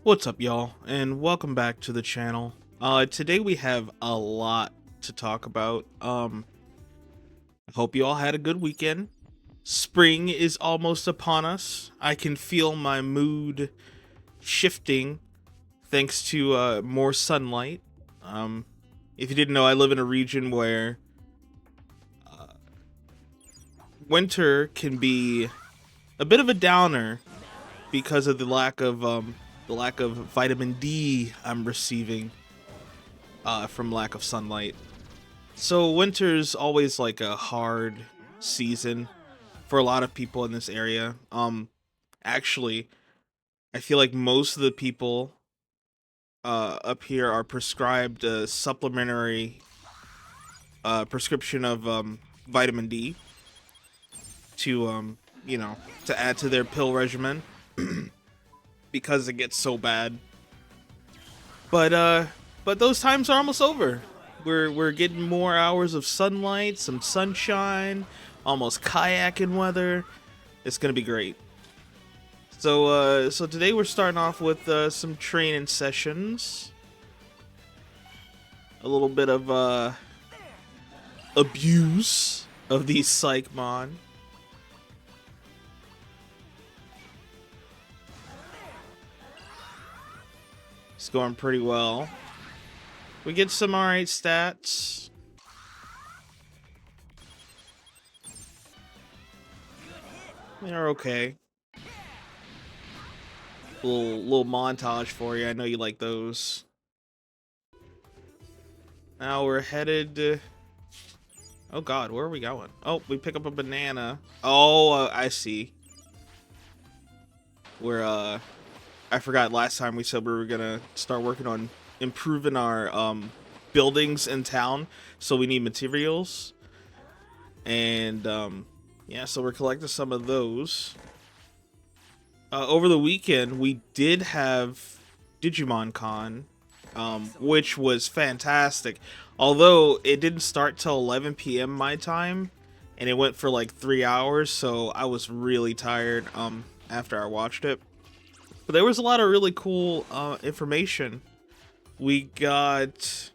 What's up, y'all, and welcome back to the channel. Today we have a lot to talk about. I hope you all had a good weekend. Spring is almost upon us. I can feel my mood shifting thanks to more sunlight. If you didn't know, I live in a region where winter can be a bit of a downer because of the lack of vitamin D I'm receiving from lack of sunlight. So winter's always like a hard season for a lot of people in this area. Actually, I feel like most of the people up here are prescribed a supplementary prescription of vitamin D to to add to their pill regimen because it gets so bad. But those times are almost over. We're getting more hours of sunlight, some sunshine, almost kayaking weather. It's gonna be great. So today we're starting off with some training sessions. A little bit of abuse of these Psychmon. It's going pretty well. We get some alright stats. They're okay. Little montage for you. I know you like those. Now we're headed. Oh God, where are we going? Oh, we pick up a banana. Oh, I see. We're I forgot last time we said we were gonna start working on improving our buildings in town, so we need materials. And yeah, so we're collecting some of those. Over the weekend, we did have Digimon Con, which was fantastic. Although it didn't start till 11 p.m. my time, and it went for like 3 hours, so I was really tired after I watched it. But there was a lot of really cool information. We got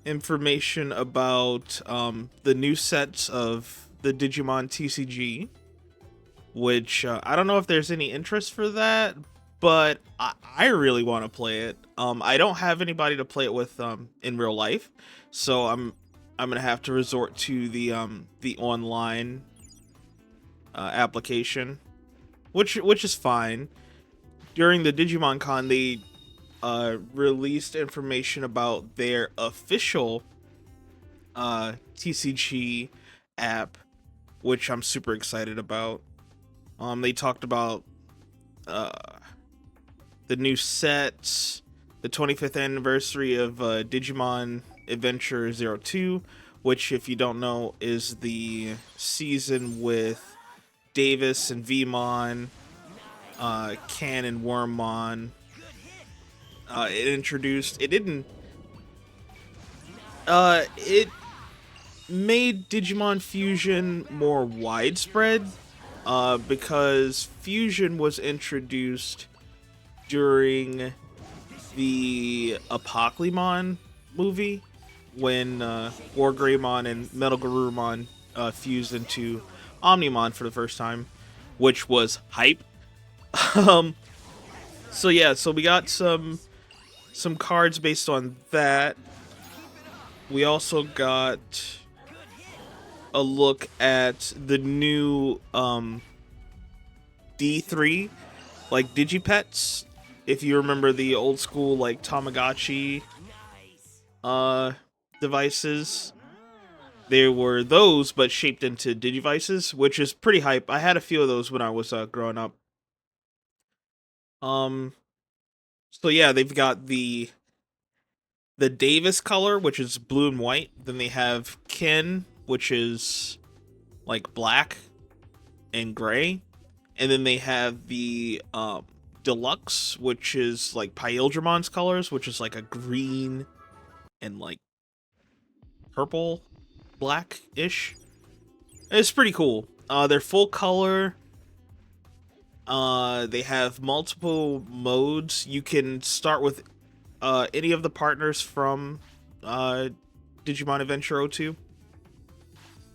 information about the new sets of the Digimon TCG, which I don't know if there's any interest for that, but I really want to play it. I don't have anybody to play it with in real life, so I'm gonna have to resort to the online application, which is fine. During the Digimon Con, they released information about their official TCG app, which I'm super excited about. They talked about the new sets, the 25th anniversary of Digimon Adventure 02, which, if you don't know, is the season with Davis and Vmon, Can and Wormmon. It made Digimon Fusion more widespread, because Fusion was introduced during the Apocalypse movie when Wargreymon and Metal Garurumon fused into Omnimon for the first time, which was hype. So yeah, so we got some cards based on that. We also got a look at the new D3 like Digipets. If you remember the old school like Tamagotchi devices, they were those but shaped into Digivices, which is pretty hype. I had a few of those when I was growing up. So yeah, they've got the Davis color, which is blue and white. Then they have Ken, which is like black and gray. And then they have the Deluxe, which is like Pyildramon's colors, which is like a green and like purple black-ish. It's pretty cool. They're full color. They have multiple modes. You can start with any of the partners from Digimon Adventure 02.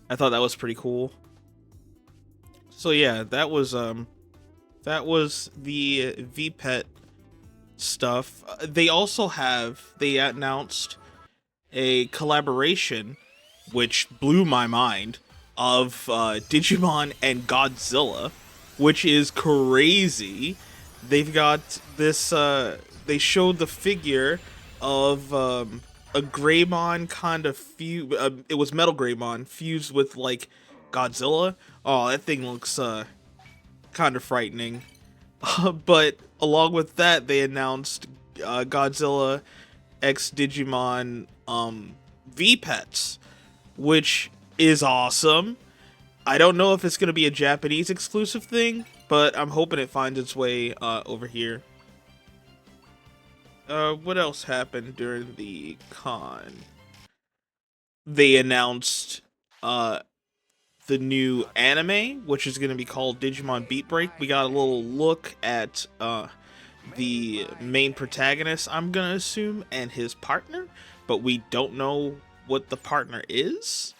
I thought that was pretty cool. So yeah, that was the VPET stuff. They announced a collaboration which blew my mind of Digimon and Godzilla, which is crazy. They've got this. They showed the figure of a Greymon kind of it was Metal Greymon fused with like Godzilla. Oh, that thing looks kind of frightening. But along with that, they announced Godzilla X Digimon V Pets, which is awesome. I don't know if it's going to be a Japanese exclusive thing, but I'm hoping it finds its way over here. What else happened during the con? They announced the new anime, which is going to be called Digimon Beat Break. We got a little look at the main protagonist, I'm going to assume, and his partner, but we don't know what the partner is.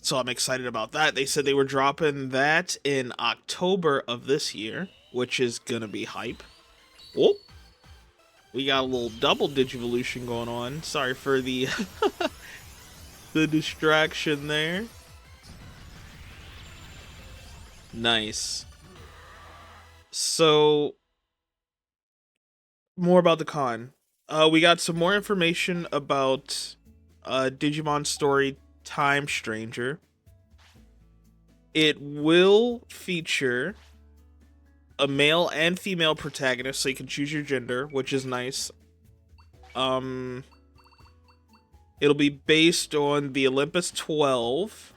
So I'm excited about that. They said they were dropping that in October of this year, which is going to be hype. Oh, we got a little double Digivolution going on. Sorry for the the distraction there. Nice. So, more about the con. We got some more information about Digimon Story Time Stranger. It will feature a male and female protagonist, so you can choose your gender, which is nice. It'll be based on the Olympus 12.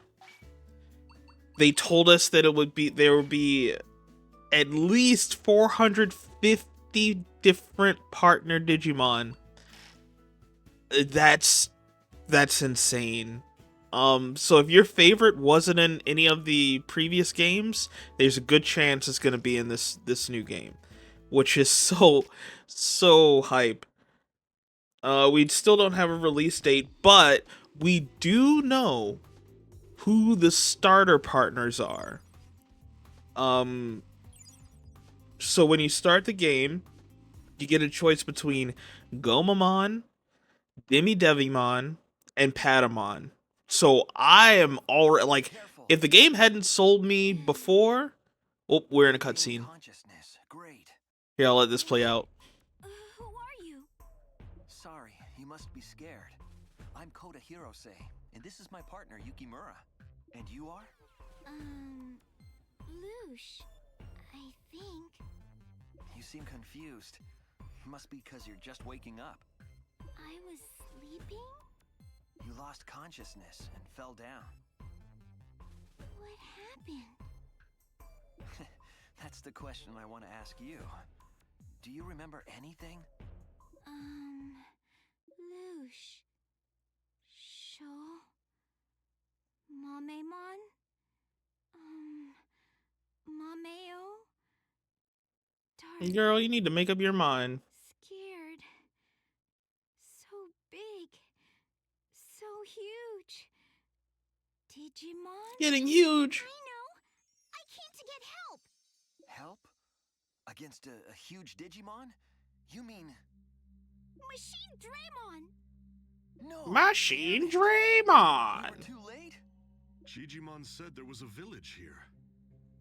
They told us that there would be at least 450 different partner Digimon. That's insane. So if your favorite wasn't in any of the previous games, there's a good chance it's gonna be in this new game, which is so hype. We still don't have a release date, but we do know who the starter partners are. So when you start the game, you get a choice between Gomamon, Devimon, and Patamon. So I am already like, if the game hadn't sold me before, oh, we're in a cutscene. Here, I'll let this play out. Who are you? Sorry, you must be scared. I'm Koda Hirose, and this is my partner Yukimura. And you are? Loosh, I think. You seem confused. Must be because you're just waking up. I was sleeping? You lost consciousness and fell down. What happened? That's the question I want to ask you. Do you remember anything? Loosh. Sho? Mamemon? Mameo? Dark. Girl, you need to make up your mind. Scared. So big. So huge. Digimon? Getting huge. I know. I came to get help. Help? Against a huge Digimon? You mean... Machine Draymon! No! Machine You Draymon. were too late? Digimon said there was a village here.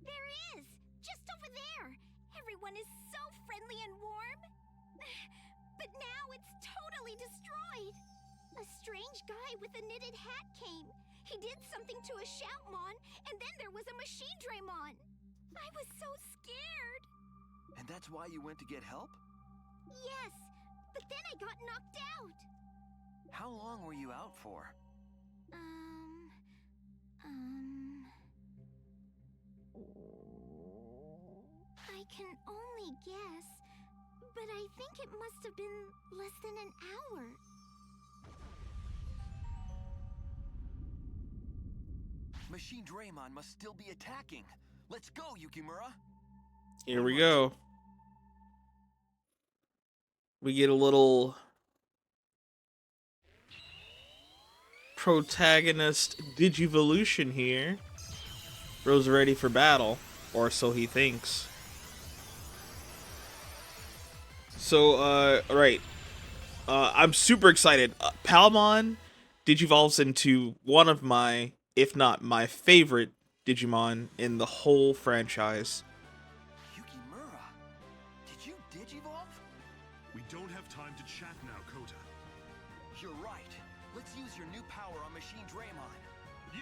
There is! Just over there! Everyone is so friendly and warm! But now it's totally destroyed! A strange guy with a knitted hat came. He did something to a Shoutmon, and then there was a Machine Draymon! I was so scared! And that's why you went to get help? Yes, but then I got knocked out! How long were you out for? I can only guess, but I think it must have been less than an hour. Machine Draymon must still be attacking. Let's go, Yukimura! Here we go. We get a little protagonist Digivolution here. Bro's ready for battle, or so he thinks. So, right. I'm super excited. Palmon digivolves into one of my, if not my favorite Digimon in the whole franchise. Yukimura, did you digivolve? We don't have time to chat now, Kota. You're right. Let's use your new power on Machine Draymon. Yeah.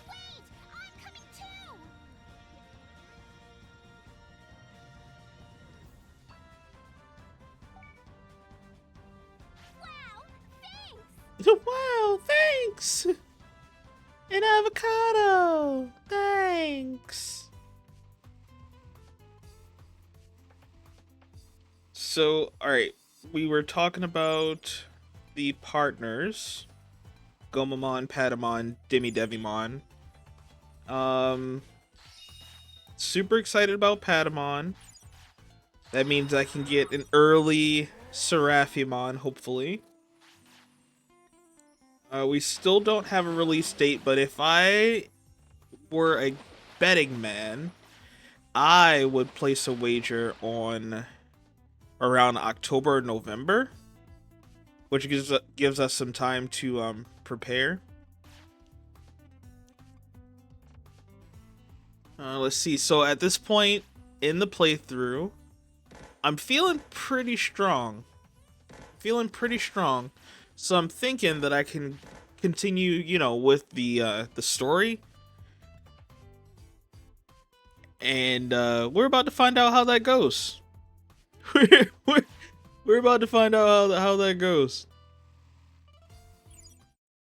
Wait! I'm coming too! Wow! Thanks! Wow, thanks! An avocado! Thanks! So, alright, we were talking about the partners. Gomamon, Patamon, Devimon. Super excited about Patamon. That means I can get an early Seraphimon, hopefully. We still don't have a release date, but if I were a betting man, I would place a wager on around October or November, which gives us some time to prepare. Let's see. So at this point in the playthrough, I'm feeling pretty strong. So I'm thinking that I can continue, you know, with the story. And we're about to find out how that goes. we're about to find out how that goes.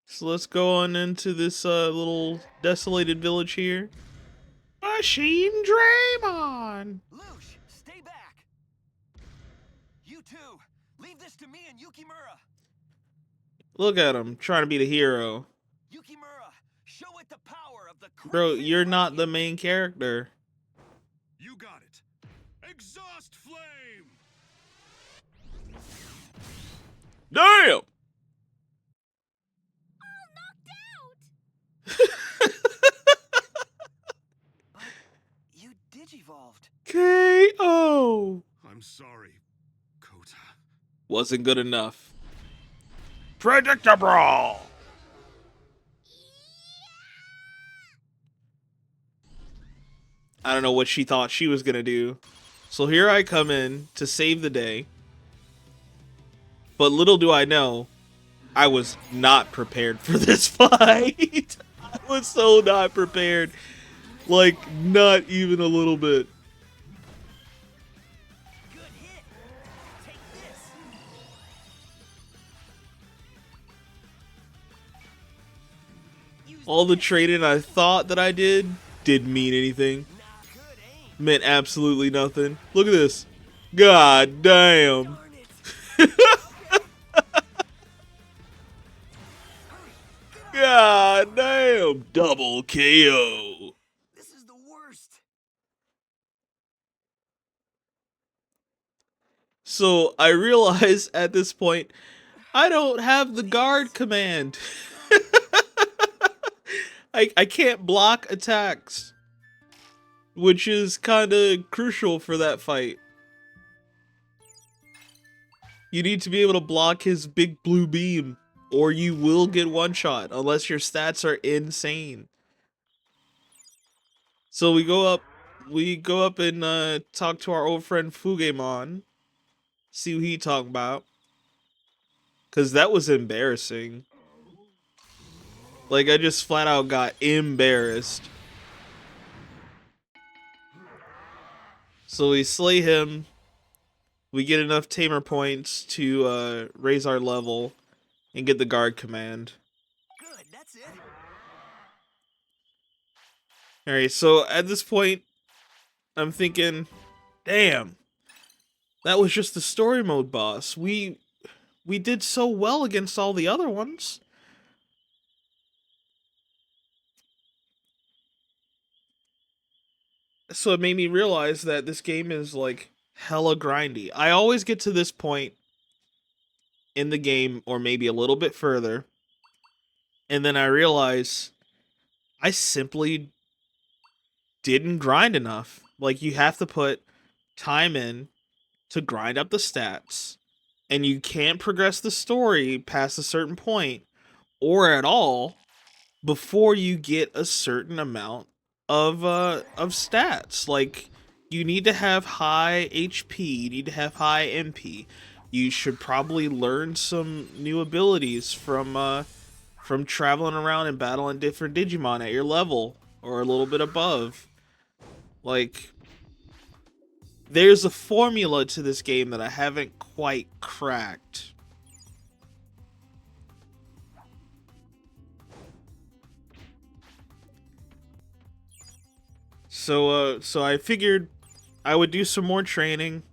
So let's go on into this little desolated village here. Machine Draymon! Lush, stay back! You two, leave this to me and Yukimura! Look at him, trying to be the hero. Yukimura, show it the power of the Bro, Crimson you're not Flame. the main character. You got it. Exhaust flame! Damn! All knocked out! But you digivolved. KO! I'm sorry, Kota. Wasn't good enough. Predictable! I don't know what she thought she was gonna do. So here I come in to save the day. But little do I know, I was not prepared for this fight. I was so not prepared. Like, not even a little bit. Good hit. Take this. Use All the this. training I thought that I didn't mean anything. Not good aim. Meant absolutely nothing. Look at this. God damn. Darn it. God damn. Double KO. This is the worst. So I realize at this point, I don't have the guard command. I can't block attacks, which is kind of crucial for that fight. You need to be able to block his big blue beam, or you will get one shot unless your stats are insane. So we go up and talk to our old friend Fugemon, see what he talking about, cause that was embarrassing. Like, I just flat out got embarrassed. So we slay him. We get enough tamer points to raise our level and get the guard command. Good, that's it. Alright, so at this point, I'm thinking, damn, that was just the story mode boss. We did so well against all the other ones. So it made me realize that this game is like hella grindy. I always get to this point in the game, or maybe a little bit further, and then I realize I simply didn't grind enough. Like, you have to put time in to grind up the stats, and you can't progress the story past a certain point or at all before you get a certain amount of stats. Like, you need to have high HP, you need to have high MP. You should probably learn some new abilities from traveling around and battling different Digimon at your level or a little bit above. Like, there's a formula to this game that I haven't quite cracked. So I figured I would do some more training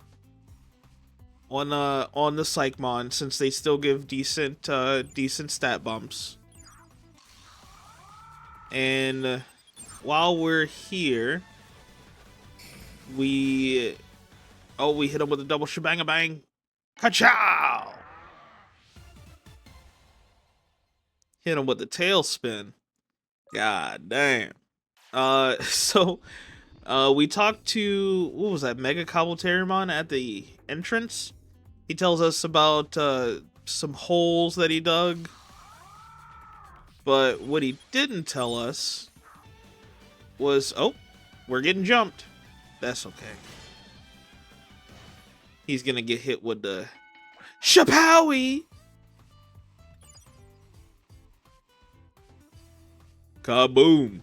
on the Psychmon, since they still give decent stat bumps. And while we're here, we hit him with a double shebang bang. Ka-chow! Hit him with the tailspin. God damn. So we talked to, what was that, Mega Cobbleterrimon at the entrance. He tells us about some holes that he dug. But what he didn't tell us was, oh, we're getting jumped. That's okay. He's gonna get hit with the Shapowie! Kaboom!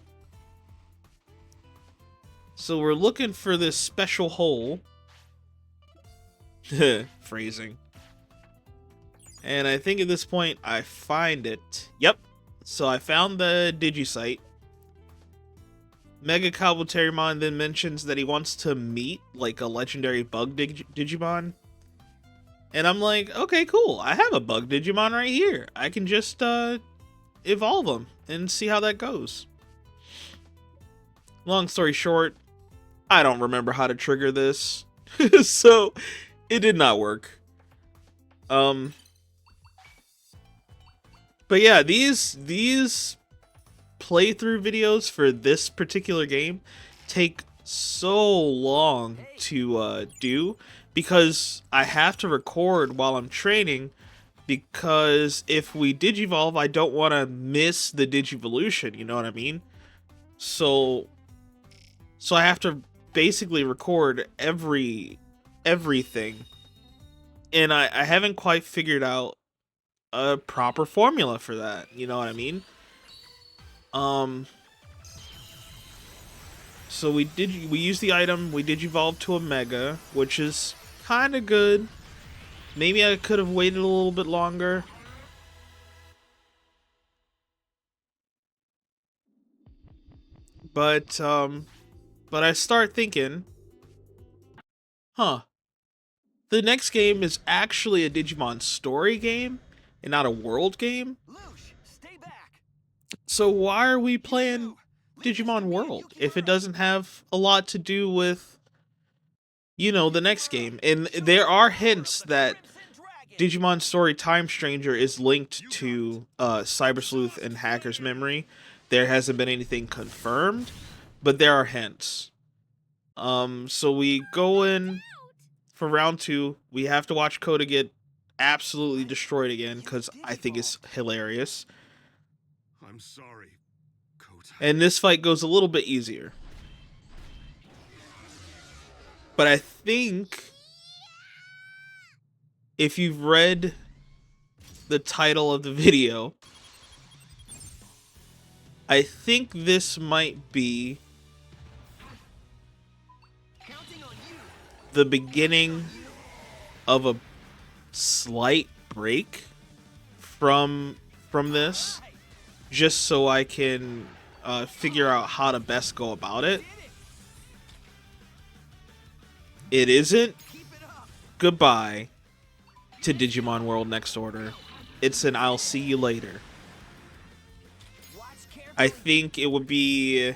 So we're looking for this special hole. Phrasing. And I think at this point I find it. Yep. So I found the Digisite. Mega Cobbleterrimon then mentions that he wants to meet like a legendary bug Digimon. And I'm like, okay, cool. I have a bug Digimon right here. I can just evolve him and see how that goes. Long story short, I don't remember how to trigger this. So it did not work. But yeah, these playthrough videos for this particular game take so long to do, because I have to record while I'm training, because if we digivolve, I don't want to miss the digivolution, you know what I mean? So I have to basically record everything, and I haven't quite figured out a proper formula for that, you know what I mean? So we used the item, we digivolved to a Mega, which is kind of good. Maybe I could have waited a little bit longer. But I start thinking, huh, the next game is actually a Digimon story game and not a world game. Lush, stay back. So why are we playing Digimon World if it doesn't have a lot to do with, you know, the next game? And there are hints that Digimon Story Time Stranger is linked to Cyber Sleuth and Hacker's Memory. There hasn't been anything confirmed, but there are hints. So we go in for round 2. We have to watch Kota get absolutely destroyed again, because I think it's hilarious. I'm sorry, Kota. And this fight goes a little bit easier. But I think if you've read the title of the video, I think this might be the beginning of a slight break from this, just so I can figure out how to best go about it. It isn't goodbye to Digimon World Next Order. It's an I'll see you later. I think it would be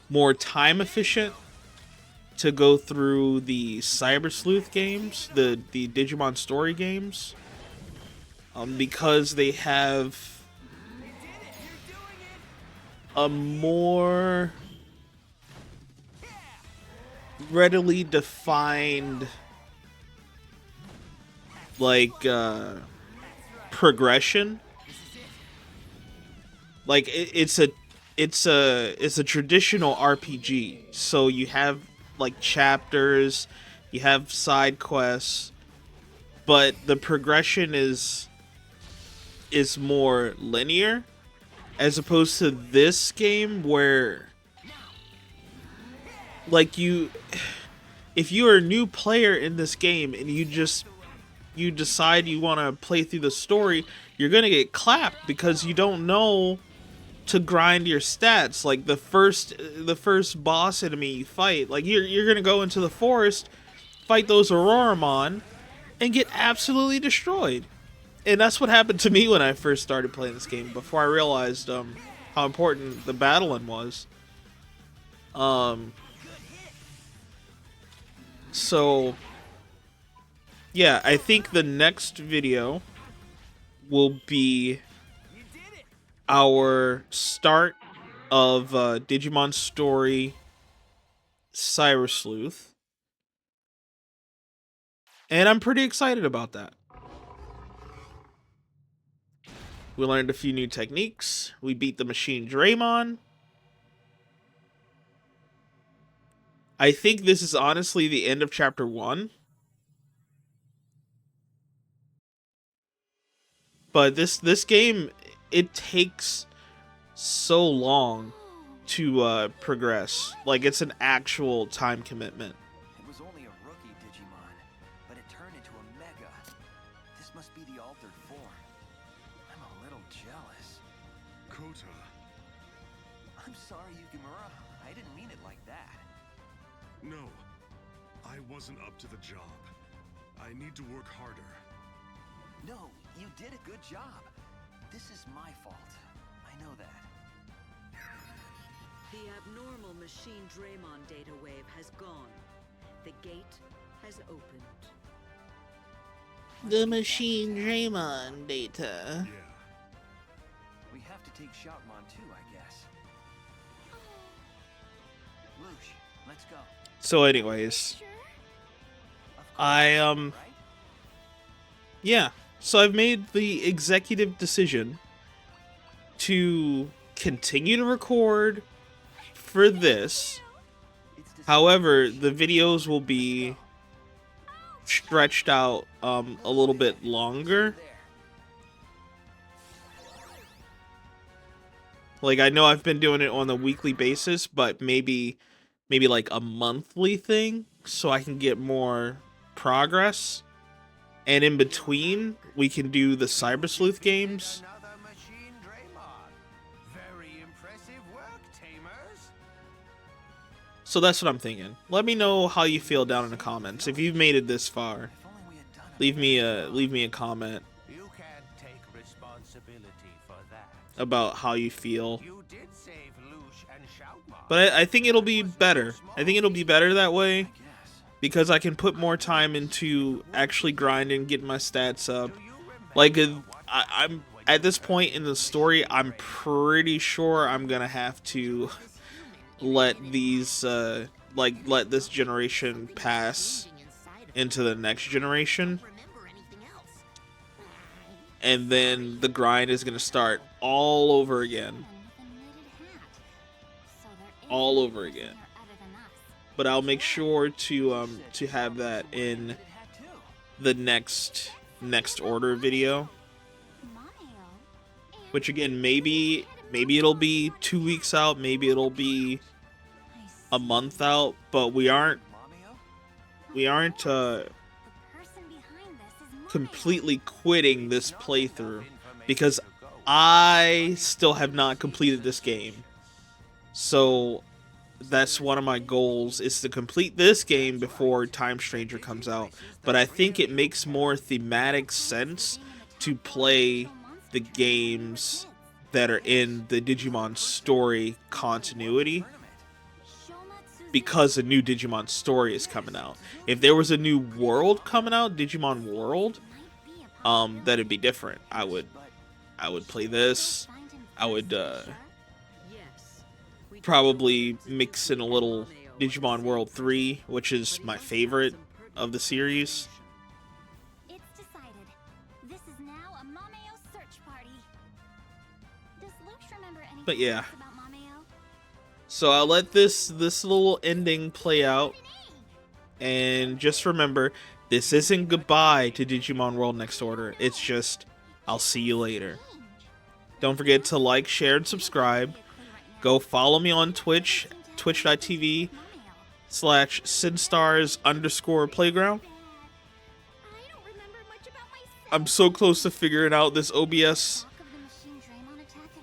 more time efficient to go through the Cyber Sleuth games, the Digimon story games, because they have a more readily defined like progression. Like it's a traditional RPG, so you have like chapters, you have side quests, but the progression is more linear, as opposed to this game where like if you're a new player in this game and you decide you want to play through the story, you're gonna get clapped because you don't know to grind your stats. Like the first boss enemy you fight, like you're gonna go into the forest, fight those Auroromon, and get absolutely destroyed. And that's what happened to me when I first started playing this game, before I realized how important the battling was. So yeah, I think the next video will be our start of Digimon Story Cyber Sleuth. And I'm pretty excited about that. We learned a few new techniques. We beat the Machine Draymon. I think this is honestly the end of Chapter 1. But this game, it takes so long to progress. Like, it's an actual time commitment. It was only a rookie Digimon, but it turned into a mega. This must be the altered form. I'm a little jealous. Kota, I'm sorry, Yukimura. I didn't mean it like that. no. I wasn't up to the job. I need to work harder. No, you did a good job. This is my fault. I know that. The abnormal Machine Draymon data wave has gone. The gate has opened. The Machine Draymon data. Yeah. We have to take Shoutmon too, I guess. Lush, let's go. So anyways, Sure? Of I right? yeah. So I've made the executive decision to continue to record for this. It's However, the videos will be stretched out a little bit longer. there. Like, I know I've been doing it on a weekly basis, but maybe like a monthly thing, so I can get more progress. And in between, we can do the Cyber Sleuth games. Another Machine Draymon. Very impressive work, Tamers. So that's what I'm thinking. Let me know how you feel down in the comments. If you've made it this far, If only we had done it. leave me a comment You can't take responsibility for that. about how you feel. You did save Lush and Shoutmon. But I think it'll be better. I think it'll be better that way, Yes. because I can put more time into actually grinding, getting my stats up. Do you remember Like, what I'm at this point in the story, I'm pretty sure I'm gonna have to let these let this generation pass into the next generation, and then the grind is gonna start all over again. All over again. But I'll make sure to have that in It had too. the next order video, which again, maybe it'll be 2 weeks out, maybe it'll be a month out, but we aren't completely quitting this playthrough, because I still have not completed this game. So that's one of my goals, is to complete this game before Time Stranger comes out. But I think it makes more thematic sense to play the games that are in the Digimon story continuity, because a new Digimon story is coming out. If there was a new world coming out, Digimon World, that'd be different. I would play this. I would Yes. We probably mix in a little Digimon World 3, which is my favorite of the series. It's decided. This is now a Mameo search party. Does Luke remember anything But yeah. else about Mameo? So I'll let this little ending play out, and just remember, this isn't goodbye to Digimon World Next Order. It's just, I'll see you later. Don't forget to like, share, and subscribe. Go follow me on Twitch, twitch.tv/SidStars_playground. I'm so close to figuring out this OBS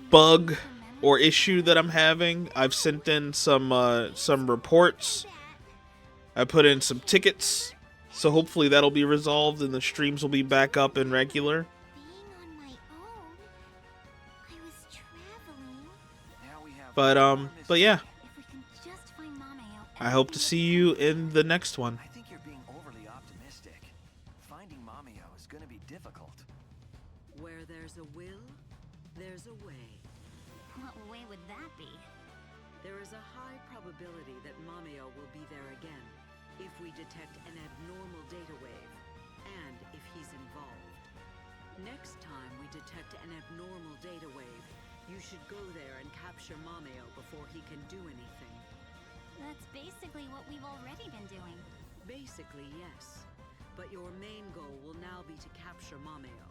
bug or issue that I'm having. I've sent in some reports. I put in some tickets, so hopefully that'll be resolved and the streams will be back up and regular. But yeah, I hope to see you in the next one. I think you're being overly optimistic. Finding Mameo is going to be difficult. Where there's a will, there's a way. What way would that be? There is a high probability that Mameo will be there again if we detect an abnormal data wave, and if he's involved. Next time we detect an abnormal data wave, you should go there and capture Mameo before he can do anything. That's basically what we've already been doing. Basically, yes. But your main goal will now be to capture Mameo.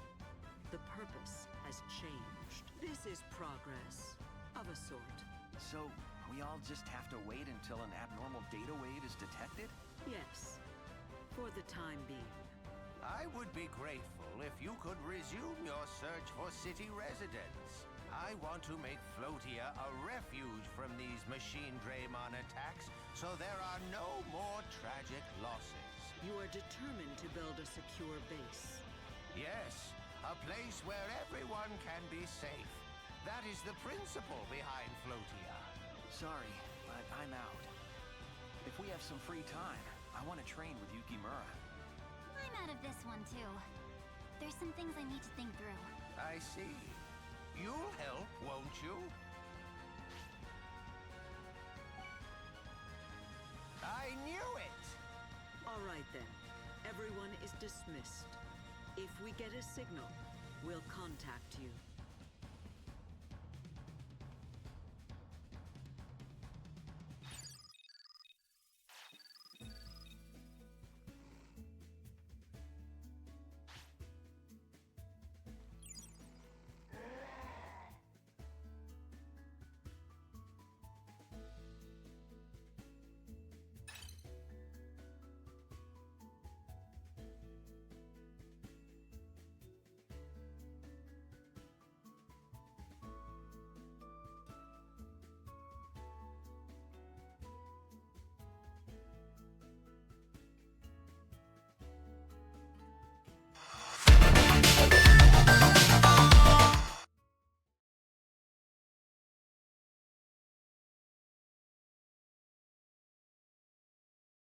The purpose has changed. This is progress, of a sort. So, we all just have to wait until an abnormal data wave is detected? Yes, for the time being. I would be grateful if you could resume your search for city residents. I want to make Floatia a refuge from these machine Draymon attacks, so there are no more tragic losses. You are determined to build a secure base. Yes, a place where everyone can be safe. That is the principle behind Floatia. Sorry, but I'm out. If we have some free time, I want to train with Yukimura. I'm out of this one too. There's some things I need to think through. I see. You'll help, won't you? I knew it! All right then. Everyone is dismissed. If we get a signal, we'll contact you.